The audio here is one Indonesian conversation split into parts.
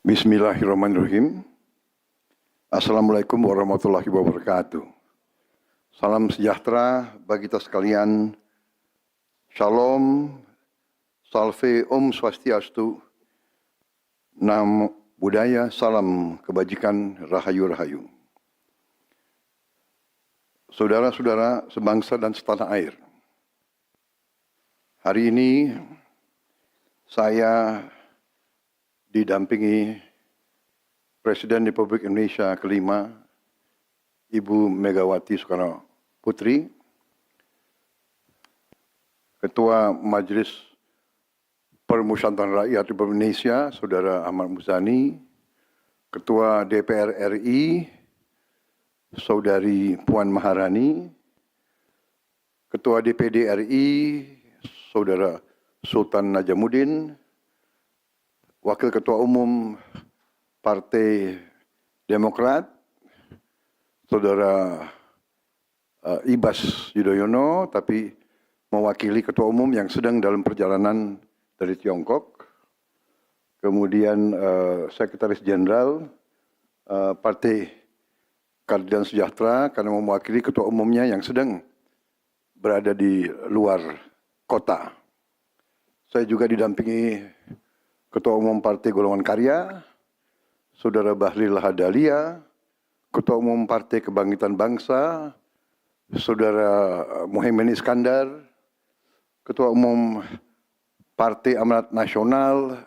Bismillahirrahmanirrahim. Assalamualaikum warahmatullahi wabarakatuh. Salam sejahtera bagi kita sekalian. Shalom, salve, om swastiastu, namo buddhaya, salam kebajikan, rahayu-rahayu. Saudara-saudara sebangsa dan setanah air. Hari ini saya didampingi Presiden Republik Indonesia kelima, Ibu Megawati Soekarno Putri, Ketua Majelis Permusyawaratan Rakyat Republik Indonesia, Saudara Ahmad Muzani, Ketua DPR RI, Saudari Puan Maharani, Ketua DPD RI, Saudara Sultan Najamuddin, Wakil Ketua Umum Partai Demokrat, Saudara Ibas Yudhoyono, tapi mewakili Ketua Umum yang sedang dalam perjalanan dari Tiongkok. Kemudian Sekretaris Jenderal Partai Keadilan Sejahtera karena mewakili Ketua Umumnya yang sedang berada di luar kota. Saya juga didampingi Ketua Umum Partai Golongan Karya, Saudara Bahlil Lahadalia, Ketua Umum Partai Kebangkitan Bangsa, Saudara Muhaimin Iskandar, Ketua Umum Partai Amanat Nasional,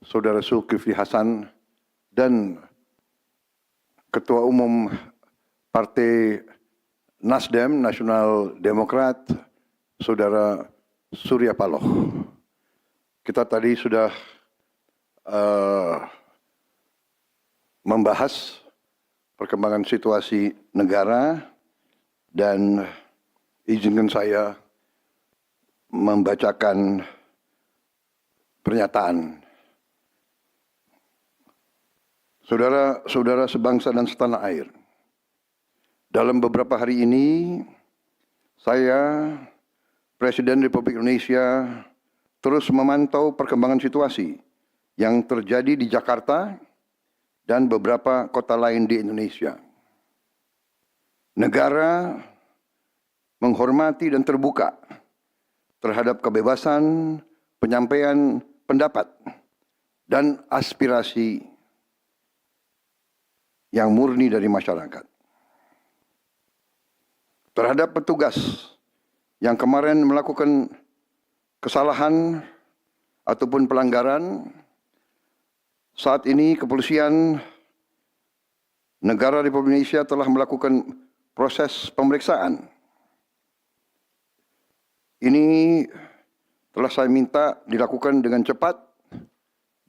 Saudara Zulkifli Hasan, dan Ketua Umum Partai Nasdem, Nasional Demokrat, Saudara Surya Paloh. Kita tadi sudah membahas perkembangan situasi negara dan izinkan saya membacakan pernyataan. Saudara-saudara sebangsa dan setanah air, dalam beberapa hari ini saya, Presiden Republik Indonesia, terus memantau perkembangan situasi yang terjadi di Jakarta dan beberapa kota lain di Indonesia. Negara menghormati dan terbuka terhadap kebebasan penyampaian pendapat dan aspirasi yang murni dari masyarakat. Terhadap petugas yang kemarin melakukan kesalahan ataupun pelanggaran, saat ini kepolisian negara Republik Indonesia telah melakukan proses pemeriksaan. Ini telah saya minta dilakukan dengan cepat,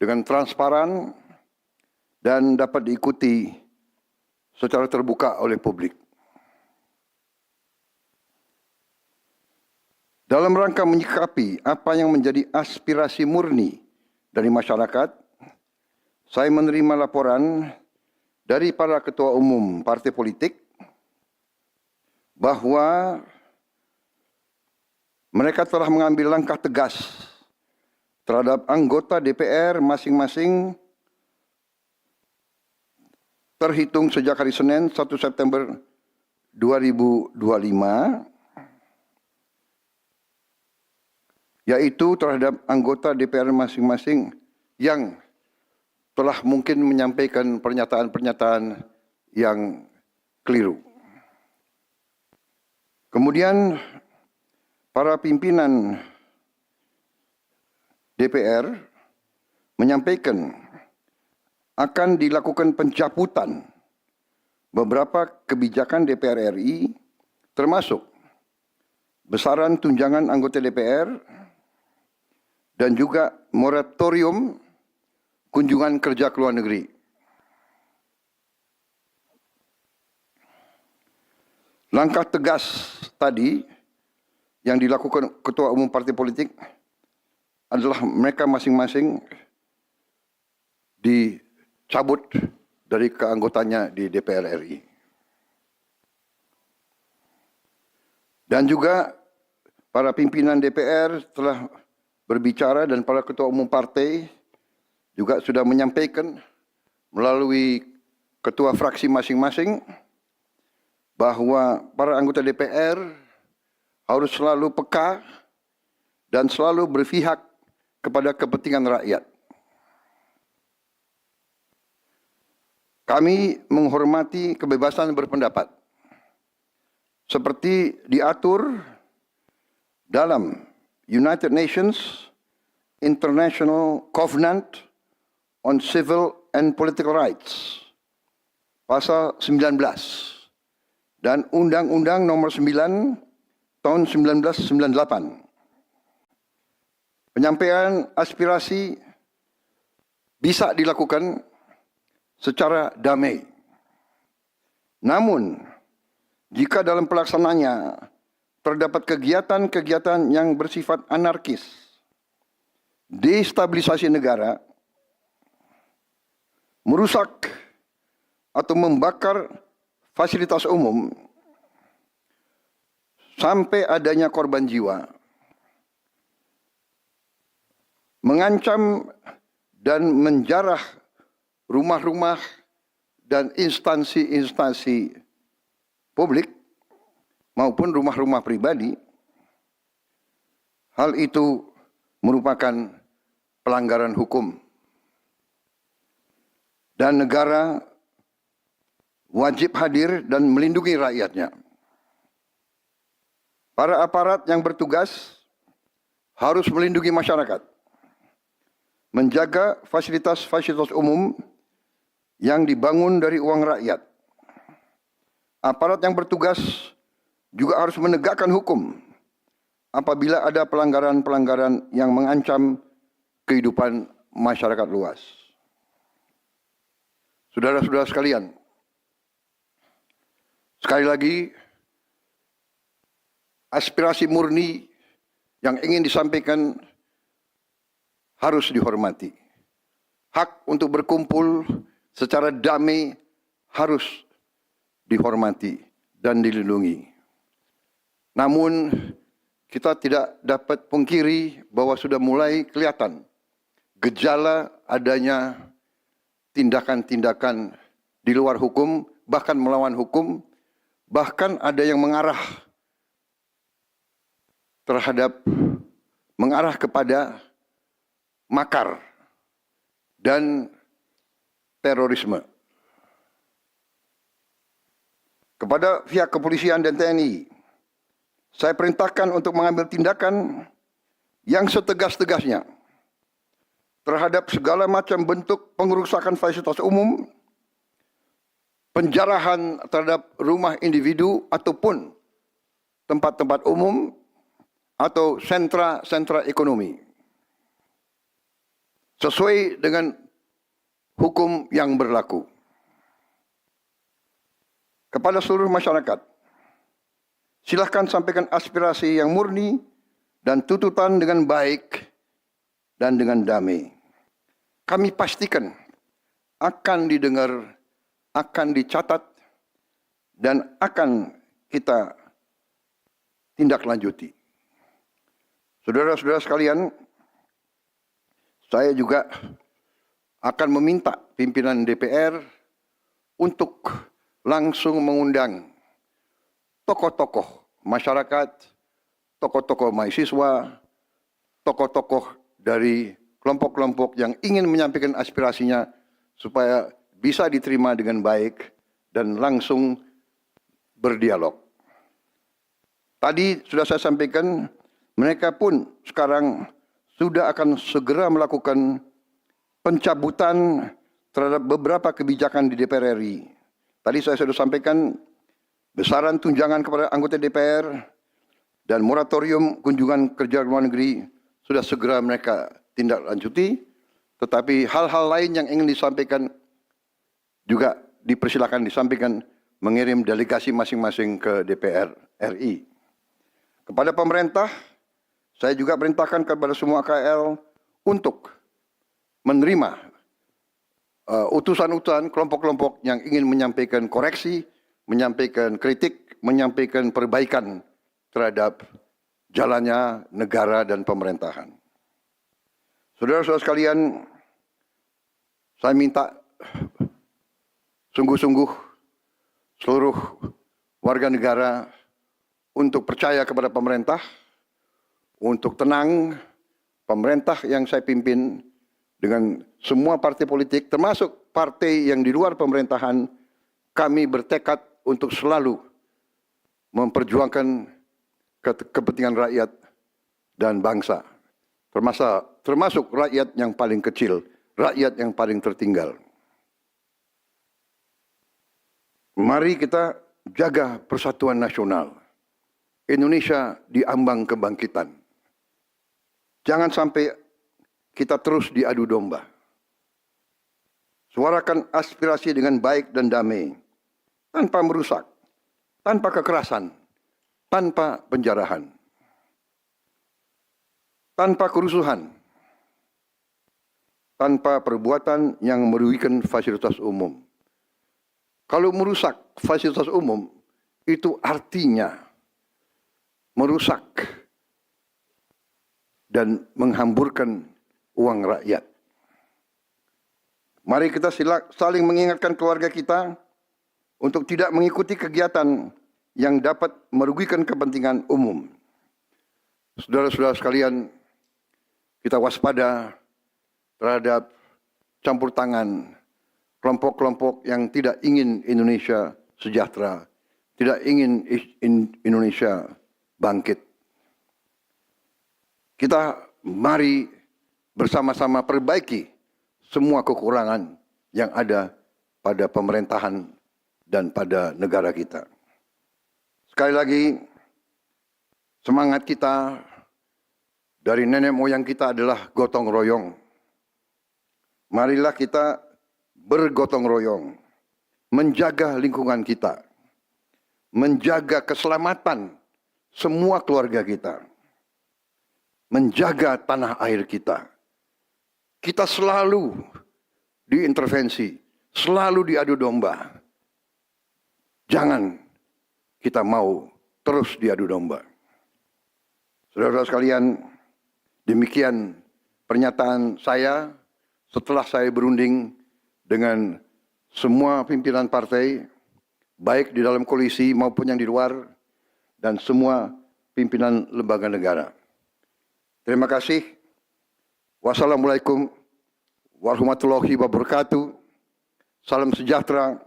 dengan transparan, dan dapat diikuti secara terbuka oleh publik. Dalam rangka menyikapi apa yang menjadi aspirasi murni dari masyarakat, saya menerima laporan dari para ketua umum partai politik bahwa mereka telah mengambil langkah tegas terhadap anggota DPR masing-masing terhitung sejak hari Senin 1 September 2025, yaitu terhadap anggota DPR masing-masing yang telah mungkin menyampaikan pernyataan-pernyataan yang keliru. Kemudian para pimpinan DPR menyampaikan akan dilakukan pencabutan beberapa kebijakan DPR RI, termasuk besaran tunjangan anggota DPR dan juga moratorium kunjungan kerja ke luar negeri. Langkah tegas tadi yang dilakukan ketua umum partai politik adalah mereka masing-masing dicabut dari keanggotanya di DPR RI. Dan juga para pimpinan DPR telah berbicara dan para ketua umum partai juga sudah menyampaikan melalui ketua fraksi masing-masing bahwa para anggota DPR harus selalu peka dan selalu berpihak kepada kepentingan rakyat. Kami menghormati kebebasan berpendapat seperti diatur dalam United Nations International Covenant on Civil and Political Rights, pasal 19, dan Undang-Undang Nomor 9 tahun 1998. Penyampaian aspirasi bisa dilakukan secara damai. Namun, jika dalam pelaksananya terdapat kegiatan-kegiatan yang bersifat anarkis, destabilisasi negara, merusak atau membakar fasilitas umum, sampai adanya korban jiwa, mengancam dan menjarah rumah-rumah dan instansi-instansi publik maupun rumah-rumah pribadi, hal itu merupakan pelanggaran hukum. Dan negara wajib hadir dan melindungi rakyatnya. Para aparat yang bertugas harus melindungi masyarakat, menjaga fasilitas-fasilitas umum yang dibangun dari uang rakyat. Aparat yang bertugas juga harus menegakkan hukum apabila ada pelanggaran-pelanggaran yang mengancam kehidupan masyarakat luas. Saudara-saudara sekalian, sekali lagi, aspirasi murni yang ingin disampaikan harus dihormati. Hak untuk berkumpul secara damai harus dihormati dan dilindungi. Namun, kita tidak dapat pungkiri bahwa sudah mulai kelihatan gejala adanya tindakan-tindakan di luar hukum, bahkan melawan hukum, bahkan ada yang mengarah kepada makar dan terorisme. Kepada pihak kepolisian dan TNI, saya perintahkan untuk mengambil tindakan yang setegas-tegasnya terhadap segala macam bentuk pengerusakan fasilitas umum, penjarahan terhadap rumah individu ataupun tempat-tempat umum atau sentra-sentra ekonomi, sesuai dengan hukum yang berlaku. Kepada seluruh masyarakat, silakan sampaikan aspirasi yang murni dan tuntutan dengan baik dan dengan damai. Kami pastikan akan didengar, akan dicatat, dan akan kita tindak lanjuti. Saudara-saudara sekalian, saya juga akan meminta pimpinan DPR untuk langsung mengundang tokoh-tokoh masyarakat, tokoh-tokoh mahasiswa, tokoh-tokoh dari kelompok-kelompok yang ingin menyampaikan aspirasinya supaya bisa diterima dengan baik dan langsung berdialog. Tadi sudah saya sampaikan, mereka pun sekarang sudah akan segera melakukan pencabutan terhadap beberapa kebijakan di DPR RI. Tadi saya sudah sampaikan besaran tunjangan kepada anggota DPR dan moratorium kunjungan kerja luar negeri sudah segera mereka tindak lanjuti, tetapi hal-hal lain yang ingin disampaikan juga dipersilakan disampaikan mengirim delegasi masing-masing ke DPR RI. Kepada pemerintah, saya juga perintahkan kepada semua KL untuk menerima utusan-utusan kelompok-kelompok yang ingin menyampaikan koreksi, menyampaikan kritik, menyampaikan perbaikan terhadap jalannya negara dan pemerintahan. Saudara-saudara sekalian, saya minta sungguh-sungguh seluruh warga negara untuk percaya kepada pemerintah, untuk tenang, pemerintah yang saya pimpin dengan semua partai politik, termasuk partai yang di luar pemerintahan, kami bertekad untuk selalu memperjuangkan kepentingan rakyat dan bangsa, termasuk rakyat yang paling kecil, rakyat yang paling tertinggal. Mari kita jaga persatuan nasional. Indonesia di ambang kebangkitan. Jangan sampai kita terus diadu domba. Suarakan aspirasi dengan baik dan damai, tanpa merusak, tanpa kekerasan, tanpa penjarahan, tanpa kerusuhan, tanpa perbuatan yang merugikan fasilitas umum. Kalau merusak fasilitas umum, itu artinya merusak dan menghamburkan uang rakyat. Mari kita saling mengingatkan keluarga kita untuk tidak mengikuti kegiatan yang dapat merugikan kepentingan umum. Saudara-saudara sekalian, kita waspada terhadap campur tangan kelompok-kelompok yang tidak ingin Indonesia sejahtera, tidak ingin Indonesia bangkit. Kita mari bersama-sama perbaiki semua kekurangan yang ada pada pemerintahan dan pada negara kita. Sekali lagi, semangat kita dari nenek moyang kita adalah gotong royong. Marilah kita bergotong royong, menjaga lingkungan kita, menjaga keselamatan semua keluarga kita, menjaga tanah air kita. Kita selalu diintervensi, selalu diadu domba. Jangan kita mau terus diadu domba. Saudara-saudara sekalian, demikian pernyataan saya setelah saya berunding dengan semua pimpinan partai, baik di dalam koalisi maupun yang di luar, dan semua pimpinan lembaga negara. Terima kasih. Wassalamualaikum warahmatullahi wabarakatuh. Salam sejahtera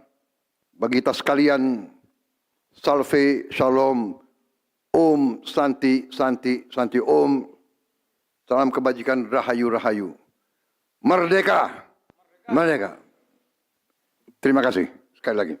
bagi kita sekalian. Salve, shalom, om, santi, santi, santi, om. Salam kebajikan, rahayu, rahayu. Merdeka, merdeka. Terima kasih sekali lagi.